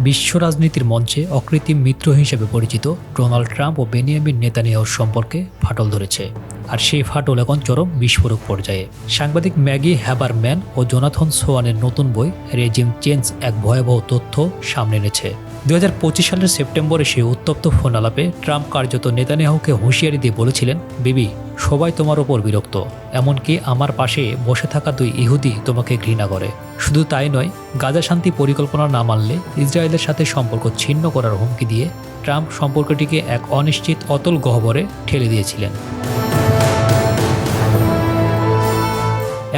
বিশ্ব রাজনীতির মঞ্চে অকৃত্রিম মিত্র হিসেবে পরিচিত ডোনাল্ড ট্রাম্প ও বেনিয়ামিন নেতানিয়াহুর সম্পর্কে ফাটল ধরেছে। আর সেই ফাটল এখন চরম বিস্ফোরক পর্যায়ে। সাংবাদিক ম্যাগি হ্যাবারম্যান ও জোনাথন সোয়ানের নতুন বই রেজিম চেঞ্জ এক ভয়াবহ তথ্য সামনে এনেছে। 2025 সালের সেপ্টেম্বরে সেই উত্তপ্ত ফোন আলাপে ট্রাম্প কার্যত নেতানিয়াহুকে হুঁশিয়ারি দিয়ে বলেছিলেন, বিবি, সবাই তোমার ওপর বিরক্ত, এমনকি আমার পাশে বসে থাকা 2 ইহুদি তোমাকে ঘৃণা করে। শুধু তাই নয়, গাজা শান্তি পরিকল্পনা না মানলে ইসরায়েলের সাথে সম্পর্ক ছিন্ন করার হুমকি দিয়ে ট্রাম্প সম্পর্কটিকে এক অনিশ্চিত অতল গহ্বরে ঠেলে দিয়েছিলেন।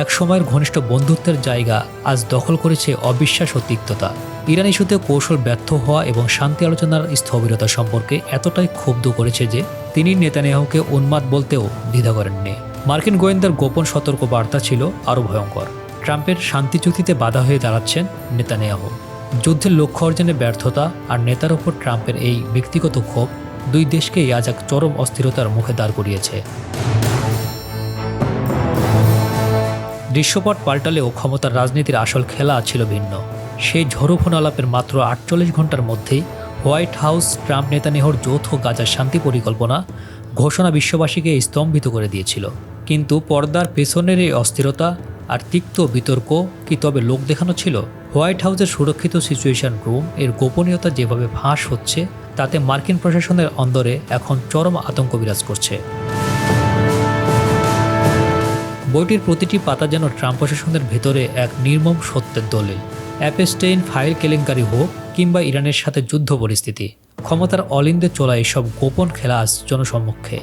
এক সময়ের ঘনিষ্ঠ বন্ধুত্বের জায়গা আজ দখল করেছে অবিশ্বাস ও তিক্ততা। ইরান ইস্যুতে কৌশল ব্যর্থ হওয়া এবং শান্তি আলোচনার স্থবিরতা সম্পর্কে এতটাই ক্ষুব্ধ করেছে যে তিনি নেতানিয়াহুকে উন্মাদ বলতেও দ্বিধা করেননি। মার্কিন গোয়েন্দার গোপন সতর্ক বার্তা ছিল আরও ভয়ঙ্কর। ট্রাম্পের শান্তি চুক্তিতে বাধা হয়ে দাঁড়াচ্ছেন নেতানিয়াহু। যুদ্ধের লক্ষ্য অর্জনে ব্যর্থতা আর নেতার ওপর ট্রাম্পের এই ব্যক্তিগত ক্ষোভ 2 দেশকেই আজ এক চরম অস্থিরতার মুখে দাঁড় করিয়েছে। দৃশ্যপট পাল্টালেও ক্ষমতার রাজনীতির আসল খেলা ছিল ভিন্ন। সেই ঝড়ো ফোন আলাপের মাত্র 48 ঘন্টার মধ্যেই হোয়াইট হাউস ট্রাম্প নেতানিয়াহুর যৌথ গাজার শান্তি পরিকল্পনা ঘোষণা বিশ্ববাসীকে স্তম্ভিত করে দিয়েছিল। কিন্তু পর্দার পেছনের এই অস্থিরতা আর তিক্ত বিতর্ক কি তবে লোক দেখানো ছিল? হোয়াইট হাউসের সুরক্ষিত সিচুয়েশন রুম এর গোপনীয়তা যেভাবে ফাঁস হচ্ছে, তাতে মার্কিন প্রশাসনের অন্দরে এখন চরম আতঙ্ক বিরাজ করছে। বইটির প্রতিটি পাতা যেন ট্রাম্প প্রশাসনের ভেতরে এক নির্মম সত্যের দলিল। অ্যাপস্টেইন ফাইল কেলেঙ্কারি হোক কিংবা ইরানের সাথে যুদ্ধ পরিস্থিতি, ক্ষমতার অলিন্দে চলা এসব গোপন খেলা আজ জনসম্মুখে।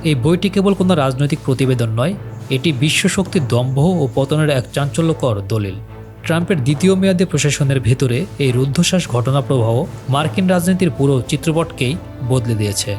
এই বইটি কেবল কোনো রাজনৈতিক প্রতিবেদন নয়, এটি বিশ্বশক্তির দম্ভ ও পতনের এক চাঞ্চল্যকর দলিল। ট্রাম্পের দ্বিতীয় মেয়াদে প্রশাসনের ভেতরে এই রুদ্ধশ্বাস ঘটনা প্রবাহ মার্কিন রাজনীতির পুরো চিত্রপটকেই বদলে দিয়েছে।